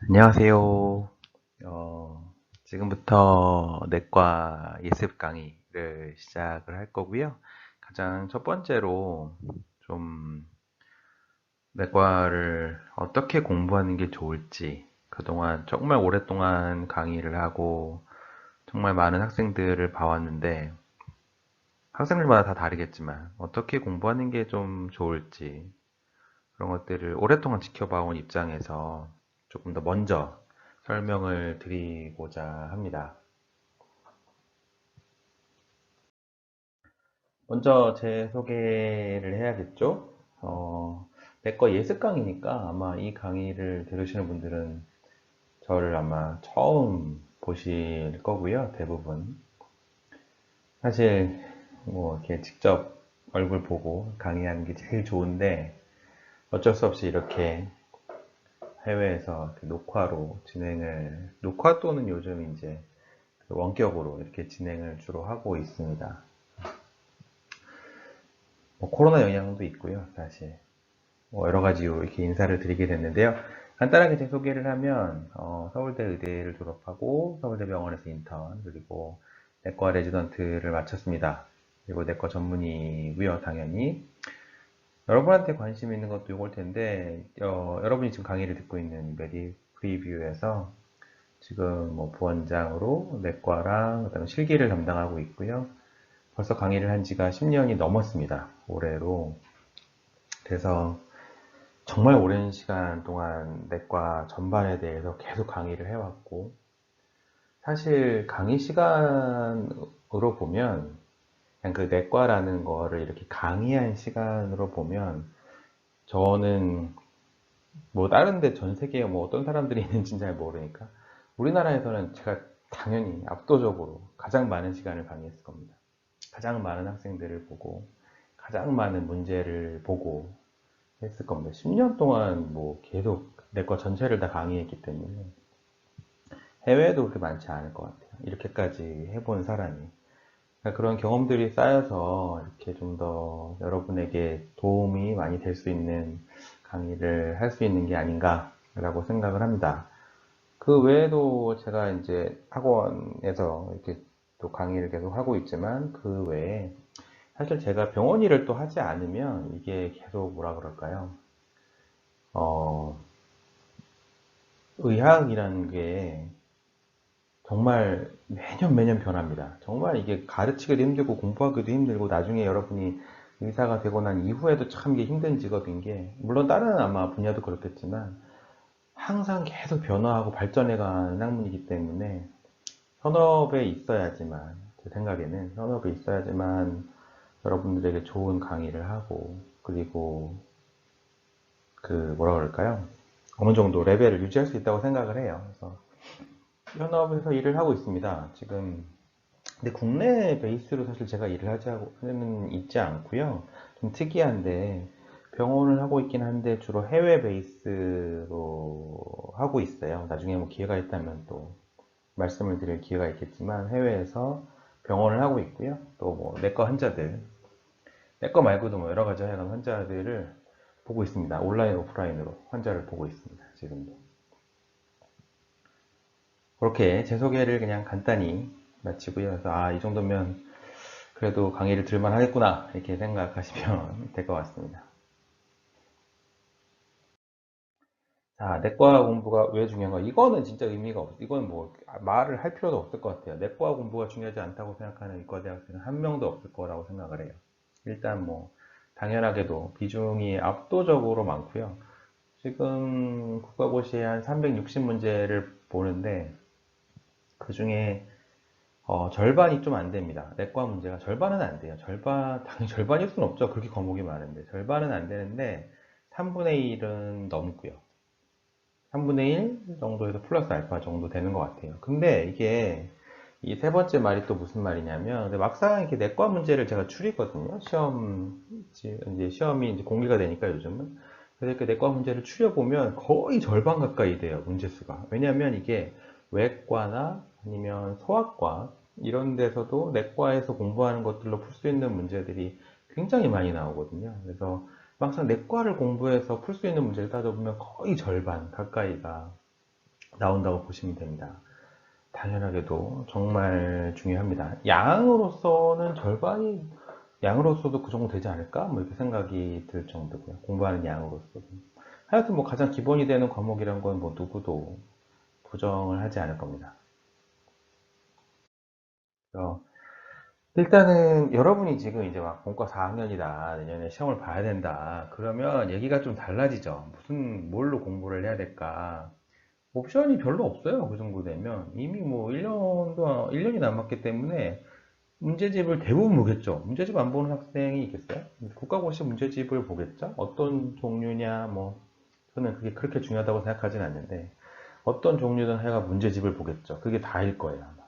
안녕하세요. 지금부터 내과 예습 강의를 시작을 할 거고요. 가장 첫 번째로 좀 내과를 어떻게 공부하는 게 좋을지, 그동안 정말 오랫동안 강의를 하고 정말 많은 학생들을 봐왔는데 학생들마다 다 다르겠지만 어떻게 공부하는 게 좀 좋을지 그런 것들을 오랫동안 지켜봐온 입장에서 조금 더 먼저 설명을 드리고자 합니다. 먼저 제 소개를 해야겠죠? 내과 예습 강의니까 아마 이 강의를 들으시는 분들은 저를 아마 처음 보실 거고요, 대부분. 사실 뭐 이렇게 직접 얼굴 보고 강의하는 게 제일 좋은데 어쩔 수 없이 이렇게 해외에서 녹화로 녹화 또는 요즘 이제 원격으로 이렇게 진행을 주로 하고 있습니다. 뭐 코로나 영향도 있고요, 사실. 뭐 여러 가지 이유로 이렇게 인사를 드리게 됐는데요. 간단하게 제 소개를 하면 서울대 의대를 졸업하고 서울대병원에서 인턴 그리고 내과 레지던트를 마쳤습니다. 그리고 내과 전문의고요, 당연히. 여러분한테 관심 있는 것도 이걸 텐데 여러분이 지금 강의를 듣고 있는 메디 프리뷰에서 지금 뭐 부원장으로 내과랑 그다음에 실기를 담당하고 있고요. 벌써 강의를 한 지가 10년이 넘었습니다. 올해로. 그래서 정말 오랜 시간 동안 내과 전반에 대해서 계속 강의를 해왔고, 사실 강의 시간으로 보면, 그냥 그 내과라는 거를 이렇게 강의한 시간으로 보면, 저는 뭐 다른 데 전 세계에 뭐 어떤 사람들이 있는지는 잘 모르니까, 우리나라에서는 제가 당연히 압도적으로 가장 많은 시간을 강의했을 겁니다. 가장 많은 학생들을 보고, 가장 많은 문제를 보고 했을 겁니다. 10년 동안 뭐 계속 내과 전체를 다 강의했기 때문에 해외에도 그렇게 많지 않을 것 같아요. 이렇게까지 해본 사람이. 그러니까 그런 경험들이 쌓여서 이렇게 좀 더 여러분에게 도움이 많이 될 수 있는 강의를 할 수 있는 게 아닌가라고 생각을 합니다. 그 외에도 제가 이제 학원에서 이렇게 또 강의를 계속 하고 있지만 그 외에 사실 제가 병원 일을 또 하지 않으면 이게 계속 뭐라 그럴까요? 어, 의학이라는 게 정말 매년 매년 변합니다. 정말 이게 가르치기도 힘들고 공부하기도 힘들고 나중에 여러분이 의사가 되고 난 이후에도 참 이게 힘든 직업인 게 물론 다른 아마 분야도 그렇겠지만 항상 계속 변화하고 발전해가는 학문이기 때문에 현업에 있어야지만 제 생각에는 현업에 있어야지만 여러분들에게 좋은 강의를 하고 그리고 그 뭐라 그럴까요? 어느 정도 레벨을 유지할 수 있다고 생각을 해요. 그래서 현업에서 일을 하고 있습니다. 지금 근데 국내 베이스로 사실 제가 일을 하는 있지 않고요. 좀 특이한데 병원을 하고 있긴 한데 주로 해외 베이스로 하고 있어요. 나중에 뭐 기회가 있다면 또 말씀을 드릴 기회가 있겠지만 해외에서 병원을 하고 있고요. 또 뭐 내과 환자들, 내과 말고도 뭐 여러 가지 하여간 환자들을 보고 있습니다. 온라인, 오프라인으로 환자를 보고 있습니다. 지금도. 그렇게 제 소개를 그냥 간단히 마치고요. 그래서 이 정도면 그래도 강의를 들만 하겠구나 이렇게 생각하시면 될 것 같습니다. 자, 내과 공부가 왜 중요한가? 이거는 진짜 의미가 없어. 이건 뭐 말을 할 필요도 없을 것 같아요. 내과 공부가 중요하지 않다고 생각하는 의과 대학생은 한 명도 없을 거라고 생각을 해요. 일단 뭐 당연하게도 비중이 압도적으로 많고요. 지금 국가고시에 한 360문제를 보는데 그 중에 절반이 좀 안 됩니다. 내과 문제가 절반은 안 돼요. 당연히 절반일 수는 없죠. 그렇게 과목이 많은데. 절반은 안 되는데, 3분의 1은 넘고요. 3분의 1 정도에서 플러스 알파 정도 되는 것 같아요. 근데 이게, 이 세 번째 말이 또 무슨 말이냐면, 근데 막상 이렇게 내과 문제를 제가 추리거든요. 이제 시험이 이제 공개가 되니까 요즘은. 그래서 이렇게 내과 문제를 추려보면 거의 절반 가까이 돼요. 문제수가. 왜냐면 이게 외과나 아니면 소아과, 이런 데서도 내과에서 공부하는 것들로 풀 수 있는 문제들이 굉장히 많이 나오거든요. 그래서 막상 내과를 공부해서 풀 수 있는 문제를 따져보면 거의 절반 가까이가 나온다고 보시면 됩니다. 당연하게도 정말 중요합니다. 양으로서는 절반이 양으로서도 그 정도 되지 않을까? 뭐 이렇게 생각이 들 정도고요. 공부하는 양으로서도. 하여튼 뭐 가장 기본이 되는 과목이란 건 뭐 누구도 부정을 하지 않을 겁니다. 그래서 일단은 여러분이 지금 이제 막 본과 4학년이다. 내년에 시험을 봐야 된다. 그러면 얘기가 좀 달라지죠. 무슨 뭘로 공부를 해야 될까? 옵션이 별로 없어요. 그 정도 되면 이미 뭐 1년이 남았기 때문에 문제집을 대부분 보겠죠. 문제집 안 보는 학생이 있겠어요? 국가고시 문제집을 보겠죠? 어떤 종류냐, 뭐, 저는 그게 그렇게 중요하다고 생각하진 않는데, 어떤 종류든 하여가 문제집을 보겠죠. 그게 다일 거예요, 아마.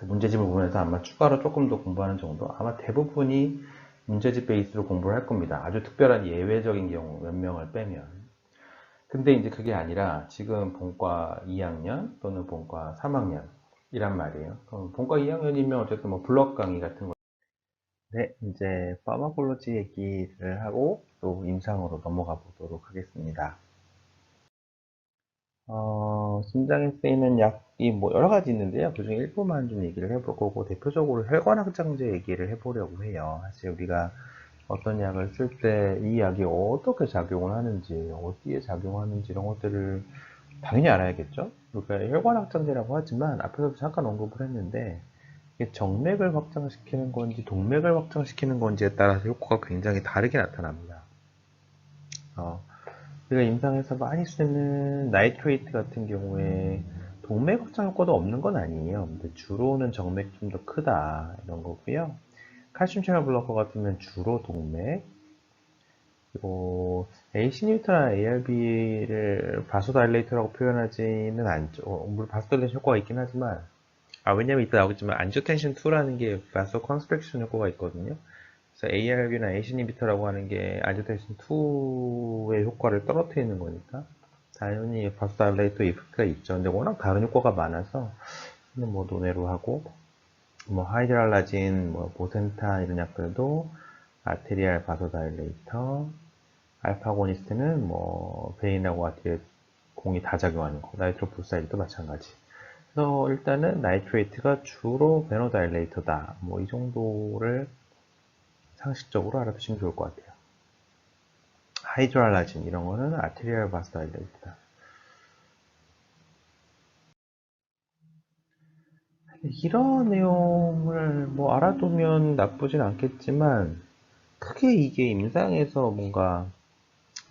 문제집을 보면서 아마 추가로 조금 더 공부하는 정도? 아마 대부분이 문제집 베이스로 공부를 할 겁니다. 아주 특별한 예외적인 경우, 몇 명을 빼면. 근데 이제 그게 아니라 지금 본과 2학년 또는 본과 3학년이란 말이에요. 그럼 본과 2학년이면 어쨌든 뭐 블록 강의 같은 거. 네, 이제 파마콜로지 얘기를 하고 또 임상으로 넘어가 보도록 하겠습니다. 심장에 쓰이는 약이 뭐 여러 가지 있는데요. 그중에 일부만 좀 얘기를 해볼 거고 대표적으로 혈관확장제 얘기를 해보려고 해요. 사실 우리가 어떤 약을 쓸 때 이 약이 어떻게 작용을 하는지, 어디에 작용하는지 이런 것들을 당연히 알아야겠죠? 그러니까 혈관확장제라고 하지만 앞에서도 잠깐 언급을 했는데 이게 정맥을 확장시키는 건지 동맥을 확장시키는 건지에 따라서 효과가 굉장히 다르게 나타납니다. 우리가 임상에서 많이 쓰는 나이트레이트 같은 경우에 동맥 확장 효과도 없는 건 아니에요. 근데 주로는 정맥 좀 더 크다 이런 거고요. 칼슘 채널 블로커 같으면 주로 동맥, 그리고 AC 인히비터나 ARB를 바소다일레이터라고 표현하지는 않죠. 물론 바소다일레이션 효과가 있긴 하지만 왜냐면 이따 나오겠지만 안지오텐신 2라는 게 바소 컨스트렉션 효과가 있거든요. 그래서 ARB나 AC 인히비터라고 하는 게 안지오텐신 2의 효과를 떨어뜨리는 거니까 당연히 바소다일레이터 이펙트가 있죠. 근데 워낙 다른 효과가 많아서 뭐 노네로 하고 뭐 하이드랄라진, 뭐 보센탄 이런 약들도 아테리알 바소다일레이터, 알파고니스트는 뭐 베인하고 아티에 공이 다 작용하는 거, 나이트로프로사이드도 마찬가지. 그래서 일단은 나이트레이트가 주로 베노다일레이터다. 뭐 이 정도를 상식적으로 알아두시면 좋을 것 같아요. 하이드랄라진 이런 거는 아테리얼 바소다일레이터다. 이런 내용을 뭐 알아두면 나쁘진 않겠지만 크게 이게 임상에서 뭔가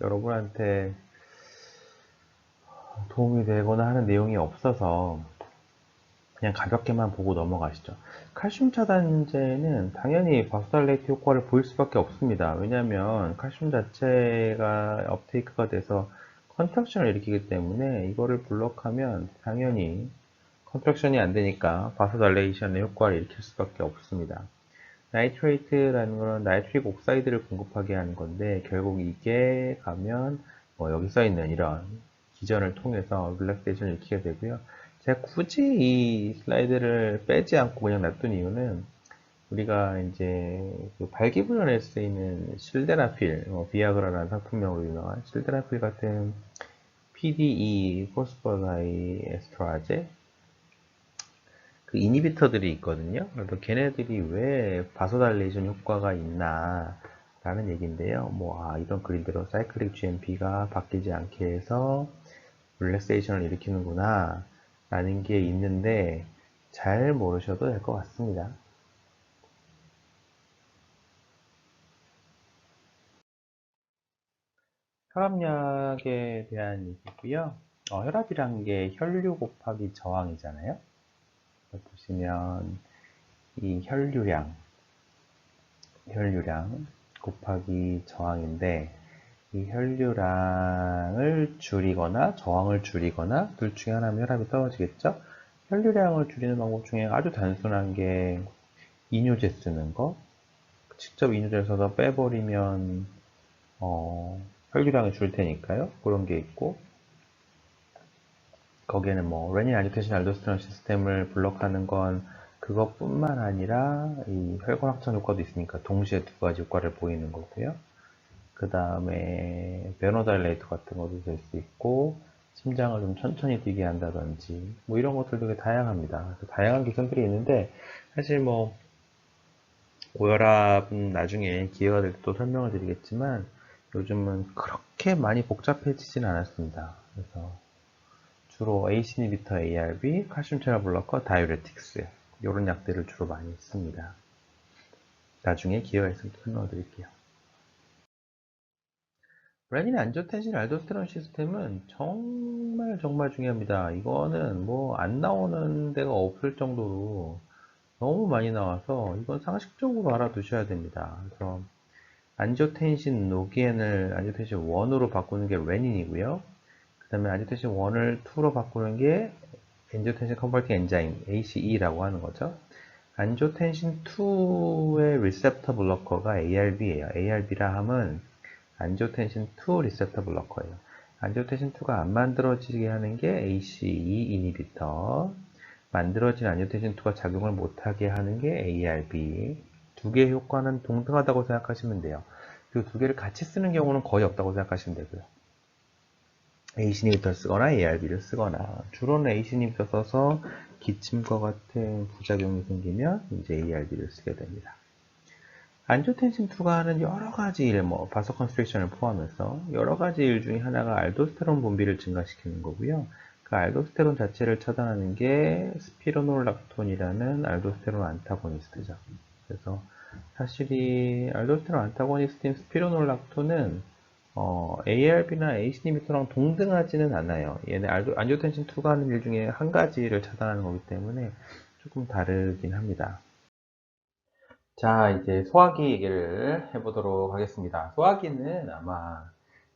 여러분한테 도움이 되거나 하는 내용이 없어서 그냥 가볍게만 보고 넘어가시죠. 칼슘 차단제는 당연히 바소달레이트 효과를 보일 수밖에 없습니다. 왜냐하면 칼슘 자체가 업테이크가 돼서 컨트럭션을 일으키기 때문에 이거를 블록하면 당연히 컨트럭션이 안 되니까 바소달레이션의 효과를 일으킬 수밖에 없습니다. 나이트레이트라는 거는 나이트릭 옥사이드를 공급하게 하는 건데 결국 이게 가면 뭐 여기 써 있는 이런 기전을 통해서 릴렉세이션을 일으키게 되고요. 제가 굳이 이 슬라이드를 빼지 않고 그냥 놔둔 이유는 우리가 이제 그 발기부전에 쓰이는 실데나필, 비아그라라는 상품명으로 유명한 실데나필 같은 PDE, 포스포다이 에스트라제 그 이니비터들이 있거든요. 그래서 걔네들이 왜 바소달레이션 효과가 있나 라는 얘기인데요. 뭐 이런 그림대로 사이클릭 GMP가 바뀌지 않게 해서 릴렉세이션을 일으키는구나 라는 게 있는데 잘 모르셔도 될 것 같습니다. 혈압약에 대한 얘기고요. 혈압이란 게 혈류 곱하기 저항이잖아요. 보시면 이 혈류량 곱하기 저항인데 이 혈류량을 줄이거나 저항을 줄이거나 둘 중에 하나면 혈압이 떨어지겠죠? 혈류량을 줄이는 방법 중에 아주 단순한 게 이뇨제 쓰는 거. 직접 이뇨제를 써서 빼버리면 혈류량이 줄 테니까요. 그런 게 있고 거기에는 뭐 레닌 아지테이션 알도스테론 시스템을 블록하는 건 그것뿐만 아니라 이 혈관 확장 효과도 있으니까 동시에 두 가지 효과를 보이는 거고요. 그 다음에 베노다일레이터 같은 것도 될 수 있고 심장을 좀 천천히 뛰게 한다든지 뭐 이런 것들 되게 다양합니다. 그래서 다양한 기전들이 있는데 사실 뭐 고혈압은 나중에 기회가 될 때 또 설명을 드리겠지만 요즘은 그렇게 많이 복잡해지진 않았습니다. 그래서 주로 ACE 인히비터, ARB, 칼슘 채널 블로커, 다이우레틱스 이런 약들을 주로 많이 씁니다. 나중에 기회가 있으면 설명을 드릴게요. 레닌 안지오텐신 알도스테론 시스템은 정말 정말 중요합니다. 이거는 뭐 안 나오는 데가 없을 정도로 너무 많이 나와서 이건 상식적으로 알아두셔야 됩니다. 그래서 안지오텐신 노기엔을 안지오텐신 1으로 바꾸는 게 레닌이고요. 그 다음에 안지오텐신 1을 2로 바꾸는 게 안지오텐신 컨버팅 엔자임 ACE라고 하는 거죠. 안지오텐신 2의 리셉터 블로커가 ARB예요. ARB라 함은 안지오텐신 2 리셉터 블로커예요. 안지오텐신 2가 안 만들어지게 하는 게 ACE 이니비터, 만들어진 안지오텐신 2가 작용을 못하게 하는 게 ARB. 두 개의 효과는 동등하다고 생각하시면 돼요. 그 두 개를 같이 쓰는 경우는 거의 없다고 생각하시면 되고요. ACE 이니비터를 쓰거나 ARB를 쓰거나, 주로는 ACE 이니비터 써서 기침과 같은 부작용이 생기면 이제 ARB를 쓰게 됩니다. 안지오텐신2가 하는 여러 가지 일, 뭐 바서 컨스트릭션을 포함해서 여러 가지 일 중에 하나가 알도스테론 분비를 증가시키는 거고요. 그 알도스테론 자체를 차단하는 게 스피로놀락톤이라는 알도스테론 안타고니스트죠. 그래서 사실 이 알도스테론 안타고니스트인 스피로놀락톤은 ARB나 ACE 이니비터랑 동등하지는 않아요. 얘네 안지오텐신2가 하는 일 중에 한 가지를 차단하는 거기 때문에 조금 다르긴 합니다. 자, 이제 소화기 얘기를 해보도록 하겠습니다. 소화기는 아마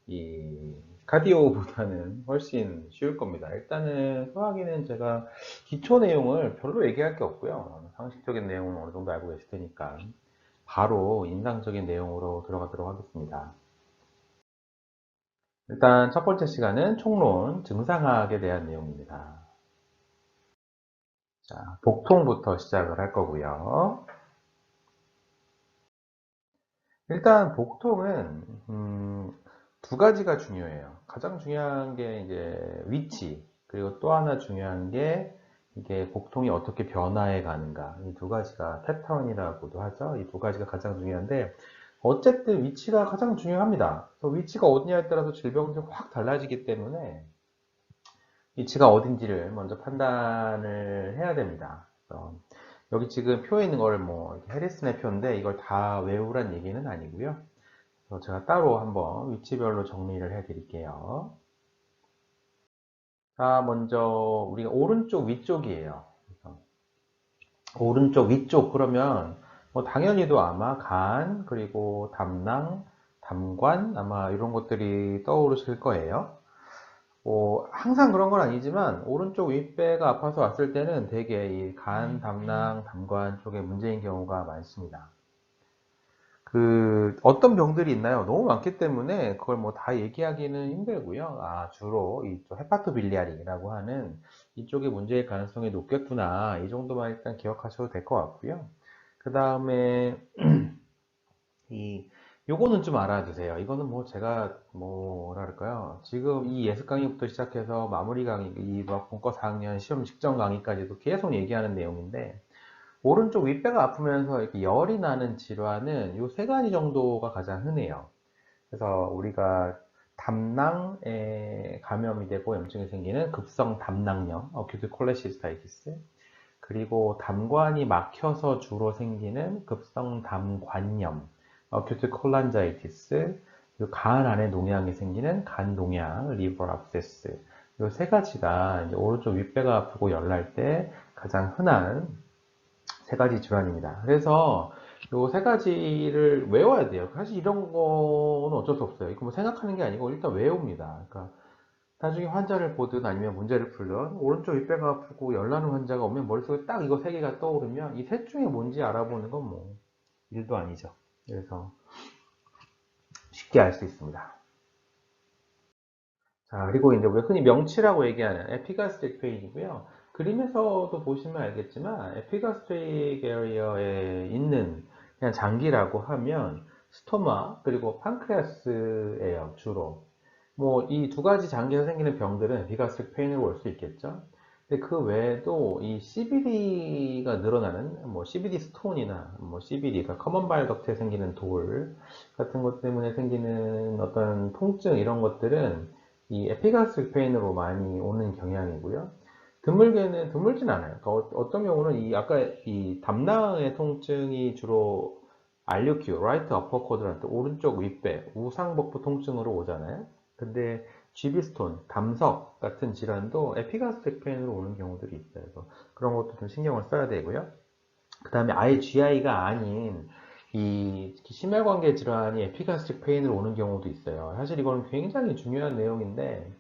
이 카디오보다는 훨씬 쉬울 겁니다. 일단은 소화기는 제가 기초 내용을 별로 얘기할 게 없고요. 상식적인 내용은 어느 정도 알고 계실 테니까 바로 인상적인 내용으로 들어가도록 하겠습니다. 일단 첫 번째 시간은 총론, 증상학에 대한 내용입니다. 자, 복통부터 시작을 할 거고요. 일단 복통은 두 가지가 중요해요. 가장 중요한 게 이제 위치, 그리고 또 하나 중요한 게 이게 복통이 어떻게 변화해 가는가. 이 두 가지가 패턴이라고도 하죠. 이 두 가지가 가장 중요한데 어쨌든 위치가 가장 중요합니다. 그래서 위치가 어디냐에 따라서 질병이 확 달라지기 때문에 위치가 어딘지를 먼저 판단을 해야 됩니다. 그래서 여기 지금 표에 있는 거를 뭐 해리슨의 표인데 이걸 다 외우란 얘기는 아니고요. 그래서 제가 따로 한번 위치별로 정리를 해 드릴게요. 자, 먼저 우리가 오른쪽 위쪽이에요. 그래서 오른쪽 위쪽 그러면 뭐 당연히도 아마 간 그리고 담낭, 담관 아마 이런 것들이 떠오르실 거예요. 항상 그런 건 아니지만 오른쪽 윗배가 아파서 왔을 때는 대개 이 간, 담낭, 담관 쪽에 문제인 경우가 많습니다. 어떤 병들이 있나요? 너무 많기 때문에 그걸 뭐 다 얘기하기는 힘들고요. 주로 이쪽 헤파토빌리아리라고 하는 이쪽에 문제일 가능성이 높겠구나. 이 정도만 일단 기억하셔도 될 것 같고요. 그 다음에 이 요거는 좀 알아두세요. 이거는 뭐 제가 뭐랄까요? 지금 이 예습 강의부터 시작해서 마무리 강의, 이뭐 본과 4학년 시험 직전 강의까지도 계속 얘기하는 내용인데 오른쪽 윗배가 아프면서 이렇게 열이 나는 질환은 요 세 가지 정도가 가장 흔해요. 그래서 우리가 담낭에 감염이 되고 염증이 생기는 급성 담낭염, 어큐트 콜레시스타이티스, 그리고 담관이 막혀서 주로 생기는 급성 담관염, 어큐트 콜란자이티스, 그리고 간 안에 농양이 생기는 간 농양, 리버 압세스. 이 세 가지가 이제 오른쪽 윗배가 아프고 열날 때 가장 흔한 세 가지 질환입니다. 그래서 요 세 가지를 외워야 돼요. 사실 이런 거는 어쩔 수 없어요. 이거 뭐 생각하는 게 아니고 일단 외웁니다. 그러니까 나중에 환자를 보든 아니면 문제를 풀든 오른쪽 윗배가 아프고 열나는 환자가 오면 머릿속에 딱 이거 세 개가 떠오르면 이 셋 중에 뭔지 알아보는 건 뭐 일도 아니죠. 그래서 쉽게 알 수 있습니다. 자, 그리고 이제 우리가 흔히 명치라고 얘기하는 에피가스트릭 페인이고요. 그림에서도 보시면 알겠지만 에피가스트릭 에리어에 있는 그냥 장기라고 하면 스토마 그리고 판크레아스예요, 주로. 뭐 이 두 가지 장기에서 생기는 병들은 비가스트릭 페인으로 올 수 있겠죠. 근데 그 외에도 이 CBD가 늘어나는 뭐 CBD 스톤이나 뭐 CBD가 커먼 바일 덕트에 생기는 돌 같은 것 때문에 생기는 어떤 통증 이런 것들은 이 에피가스트릭 페인으로 많이 오는 경향이고요. 드물진 않아요. 그러니까 어떤 경우는 이 아까 이 담낭의 통증이 주로 RUQ, 라이트 어퍼 쿼드란트, 오른쪽 윗배, 우상복부 통증으로 오잖아요. 근데 G비스톤, 담석 같은 질환도 에피가스트릭 페인으로 오는 경우들이 있어요. 그래서 그런 것도 좀 신경을 써야 되고요. 그 다음에 아예 GI가 아닌 이 심혈관계 질환이 에피가스트릭 페인으로 오는 경우도 있어요. 사실 이거는 굉장히 중요한 내용인데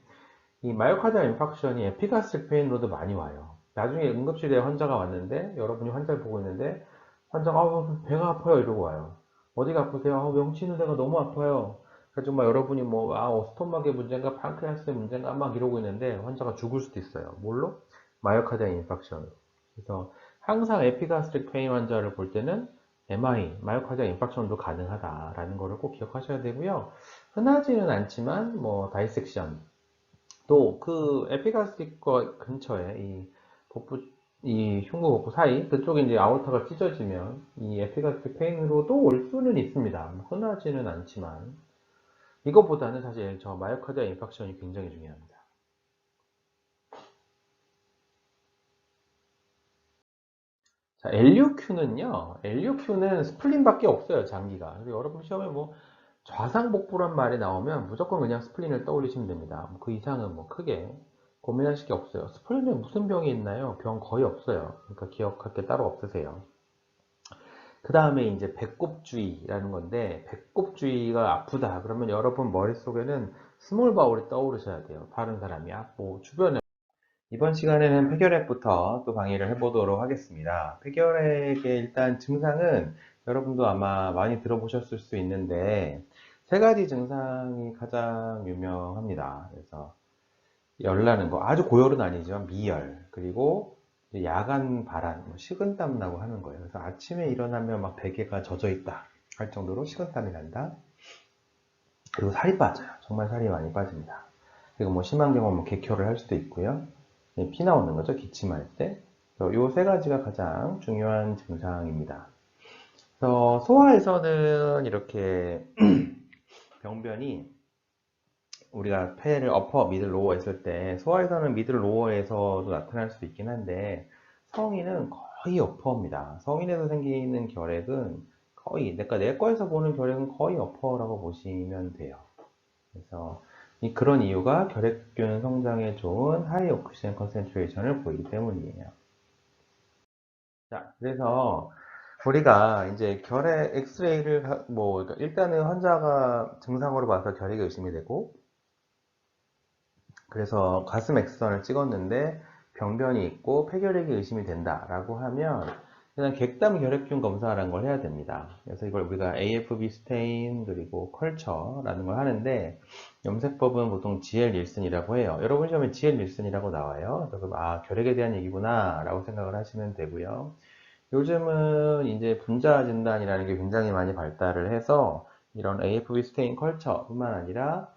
이 마이오카디얼 인파크션이 에피가스트릭 페인으로도 많이 와요. 나중에 응급실에 환자가 왔는데 여러분이 환자를 보고 있는데 환자가 배가 아파요 이러고 와요. 어디가 아프세요? 명치 있는 데가 너무 아파요. 그래서 정말 여러분이 뭐 스토막의 문제인가 판크레아스의 문제인가 막 이러고 있는데 환자가 죽을 수도 있어요. 뭘로? 마이오카디얼 인파크션으로. 그래서 항상 에피가스트릭 페인 환자를 볼 때는 MI, 마이오카디얼 인파크션도 가능하다라는 거를 꼭 기억하셔야 되고요. 흔하지는 않지만 뭐 다이섹션 또 그 에피가스틱과 근처에 이 흉부 복부 사이 그쪽에 이제 아orta가 찢어지면 이 에피가스틱 페인으로도 올 수는 있습니다. 흔하지는 않지만 이것보다는 사실 저 마이오카디아 인팍션이 굉장히 중요합니다. 자, LUQ는 스플린밖에 없어요, 장기가. 그래서 여러분 시험에 뭐 좌상복부란 말이 나오면 무조건 그냥 스플린을 떠올리시면 됩니다. 그 이상은 뭐 크게 고민하실 게 없어요. 스플린에 무슨 병이 있나요? 병 거의 없어요. 그러니까 기억할 게 따로 없으세요. 그 다음에 이제 배꼽주의라는 건데, 배꼽주의가 아프다 그러면 여러분 머릿속에는 스몰 바울이 떠오르셔야 돼요. 다른 사람이야 뭐 주변에. 이번 시간에는 폐결핵부터 또 강의를 해보도록 하겠습니다. 폐결핵의 일단 증상은 여러분도 아마 많이 들어보셨을 수 있는데 세 가지 증상이 가장 유명합니다. 그래서 열나는 거, 아주 고열은 아니지만 미열, 그리고 야간 발한, 식은땀 나고 하는 거예요. 그래서 아침에 일어나면 막 베개가 젖어 있다 할 정도로 식은땀이 난다. 그리고 살이 빠져요. 정말 살이 많이 빠집니다. 그리고 뭐 심한 경우는 뭐 객혈을 할 수도 있고요. 피 나오는 거죠. 기침할 때. 요 세 가지가 가장 중요한 증상입니다. 그래서 소아에서는 이렇게 병변이 우리가 폐를 어퍼, 미들, 로어 했을 때 소아에서는 미들, 로어에서도 나타날 수 있긴 한데 성인은 거의 어퍼입니다. 성인에서 생기는 결핵은 거의 그러니까 내과에서 보는 결핵은 거의 어퍼라고 보시면 돼요. 그래서 그런 이유가 결핵균 성장에 좋은 하이 옥시젠 컨센트레이션을 보이기 때문이에요. 자, 그래서 우리가 이제 결핵 엑스레이를 뭐 그러니까 일단은 환자가 증상으로 봐서 결핵이 의심이 되고 그래서 가슴 엑스선을 찍었는데 병변이 있고 폐결핵이 의심이 된다라고 하면 일단 객담 결핵균 검사라는 걸 해야 됩니다. 그래서 이걸 우리가 AFB 스테인 그리고 컬처라는 걸 하는데 염색법은 보통 GL 닐슨이라고 해요. 여러분 시험에 GL 닐슨이라고 나와요. 그래서 결핵에 대한 얘기구나 라고 생각을 하시면 되고요. 요즘은 이제 분자 진단이라는 게 굉장히 많이 발달을 해서 이런 AFB 스테인 컬처뿐만 아니라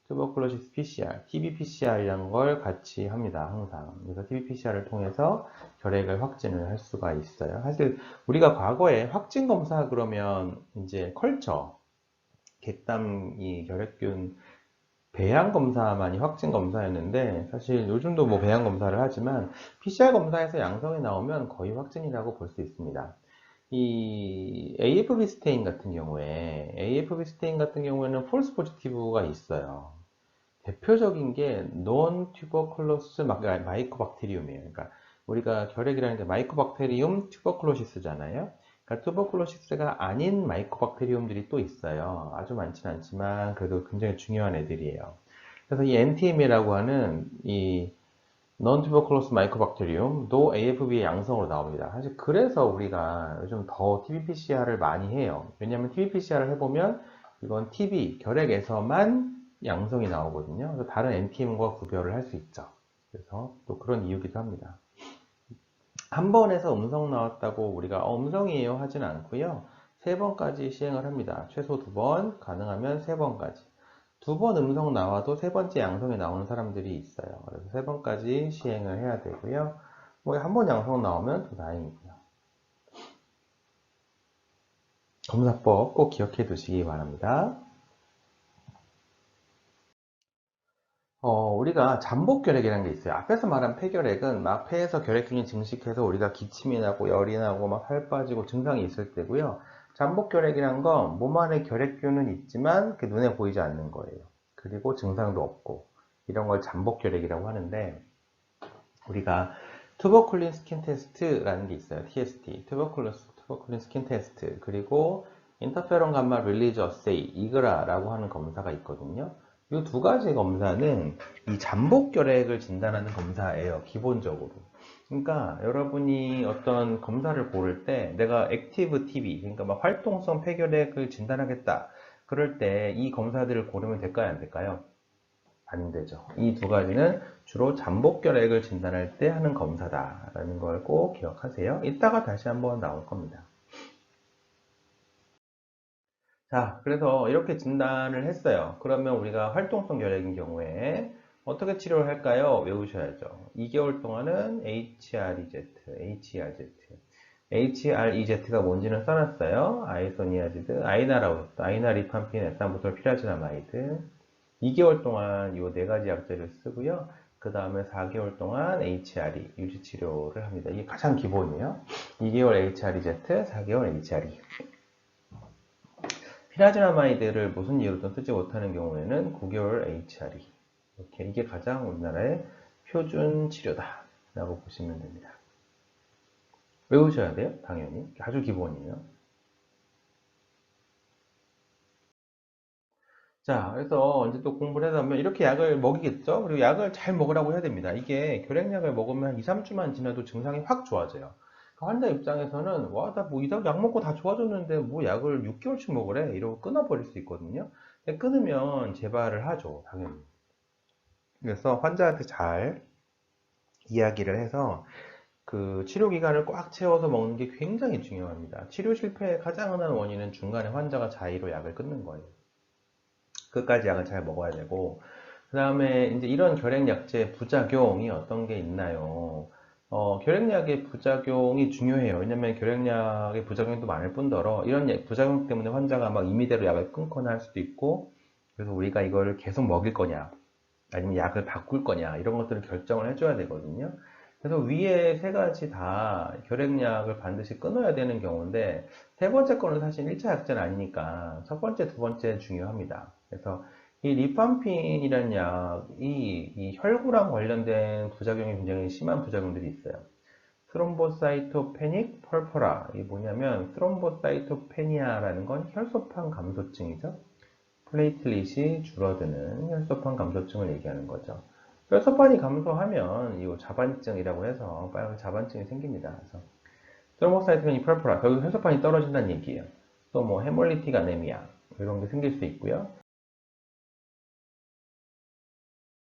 투버클로시스 PCR, TB PCR이라는 걸 같이 합니다. 항상. 그래서 TB PCR을 통해서 결핵을 확진을 할 수가 있어요. 사실 우리가 과거에 확진 검사 그러면 이제 컬처, 객담 이 결핵균 배양 검사만이 확진 검사였는데 사실 요즘도 뭐 배양 검사를 하지만 PCR 검사에서 양성이 나오면 거의 확진이라고 볼 수 있습니다. 이 AFB 스테인 같은 경우에는 폴스 포지티브가 있어요. 대표적인 게 논튜버클로스 마이코박테리움이에요. 그러니까 우리가 결핵이라는 게 마이코박테리움 튜버클로시스잖아요. 그러니까 튜버클로시스가 아닌 마이코박테리움들이 또 있어요. 아주 많지는 않지만 그래도 굉장히 중요한 애들이에요. 그래서 이 NTM이라고 하는 이 논튜버클로스 마이코박테리움도 AFB의 양성으로 나옵니다. 사실 그래서 우리가 요즘 더 TB-PCR을 많이 해요. 왜냐하면 TB-PCR을 해보면 이건 TB, 결핵에서만 양성이 나오거든요. 그래서 다른 NTM과 구별을 할 수 있죠. 그래서 또 그런 이유기도 합니다. 한 번에서 음성 나왔다고 우리가 음성이에요 하진 않고요. 세 번까지 시행을 합니다. 최소 두 번, 가능하면 세 번까지. 두 번 음성 나와도 세 번째 양성이 나오는 사람들이 있어요. 그래서 세 번까지 시행을 해야 되고요. 뭐 한 번 양성 나오면 또 다행이고요. 검사법 꼭 기억해 두시기 바랍니다. 우리가 잠복결핵이라는 게 있어요. 앞에서 말한 폐결핵은 막 폐에서 결핵균이 증식해서 우리가 기침이 나고 열이 나고 막 살 빠지고 증상이 있을 때고요. 잠복결핵이란 건 몸 안에 결핵균은 있지만 그 눈에 보이지 않는 거예요. 그리고 증상도 없고 이런 걸 잠복결핵이라고 하는데 우리가 투버클린 스킨 테스트라는 게 있어요. TST, 투버클린 스킨 테스트 그리고 인터페론 감마 릴리즈 어세이, 이그라라고 하는 검사가 있거든요. 이 두 가지 검사는 이 잠복결핵을 진단하는 검사예요. 기본적으로. 그러니까 여러분이 어떤 검사를 고를 때 내가 액티브 TB, 그러니까 막 활동성 폐결핵을 진단하겠다. 그럴 때 이 검사들을 고르면 될까요? 안 될까요? 안 되죠. 이 두 가지는 주로 잠복결핵을 진단할 때 하는 검사다라는 걸 꼭 기억하세요. 이따가 다시 한번 나올 겁니다. 자, 그래서 이렇게 진단을 했어요. 그러면 우리가 활동성 결핵인 경우에 어떻게 치료를 할까요? 외우셔야죠. 2개월 동안은 HREZ, HRZ. HREZ가 뭔지는 써놨어요. 아이소니아지드, 아이나라우스, 아이나리팜핀, 에산부톨, 피라지나마이드. 2개월 동안 이 네 가지 약제를 쓰고요. 그 다음에 4개월 동안 HRE, 유지치료를 합니다. 이게 가장 기본이에요. 2개월 HREZ, 4개월 HRE. 피라지나마이드를 무슨 이유로든 쓰지 못하는 경우에는 9개월 HRE. 이렇게 이게 가장 우리나라의 표준 치료다 라고 보시면 됩니다. 외우셔야 돼요, 당연히. 아주 기본이에요. 자, 그래서 이제 또 공부를 해서 하면 이렇게 약을 먹이겠죠? 그리고 약을 잘 먹으라고 해야 됩니다. 이게 결핵약을 먹으면 한 2, 3주만 지나도 증상이 확 좋아져요. 그 환자 입장에서는 와, 나 뭐 이상 약 먹고 다 좋아졌는데 뭐 약을 6개월씩 먹으래? 이러고 끊어버릴 수 있거든요. 근데 끊으면 재발을 하죠, 당연히. 그래서 환자한테 잘 이야기를 해서 그 치료 기간을 꽉 채워서 먹는 게 굉장히 중요합니다. 치료 실패의 가장 흔한 원인은 중간에 환자가 자의로 약을 끊는 거예요. 끝까지 약을 잘 먹어야 되고, 그 다음에 이제 이런 결핵약제 부작용이 어떤 게 있나요? 결핵약의 부작용이 중요해요. 왜냐면 결핵약의 부작용도 많을 뿐더러 이런 부작용 때문에 환자가 막 임의대로 약을 끊거나 할 수도 있고, 그래서 우리가 이거를 계속 먹일 거냐, 아니면 약을 바꿀 거냐, 이런 것들을 결정을 해줘야 되거든요. 그래서 위에 세 가지 다 결핵약을 반드시 끊어야 되는 경우인데, 세 번째 거는 사실 1차 약제는 아니니까 첫 번째, 두 번째 중요합니다. 그래서 이 리팜핀이라는 약이 이 혈구랑 관련된 부작용이 굉장히 심한 부작용들이 있어요. 스롬보사이토페닉 펄퍼라. 이게 뭐냐면 스롬보사이토페니아라는 건 혈소판 감소증이죠. 플레이틀릿이 줄어드는 혈소판 감소증을 얘기하는 거죠. 혈소판이 감소하면 이 자반증이라고 해서 빨간 자반증이 생깁니다. 그래서 스롬보사이토페닉 펄퍼라. 결국 혈소판이 떨어진다는 얘기예요. 또 뭐 헤몰리틱 아네미아 이런 게 생길 수 있고요.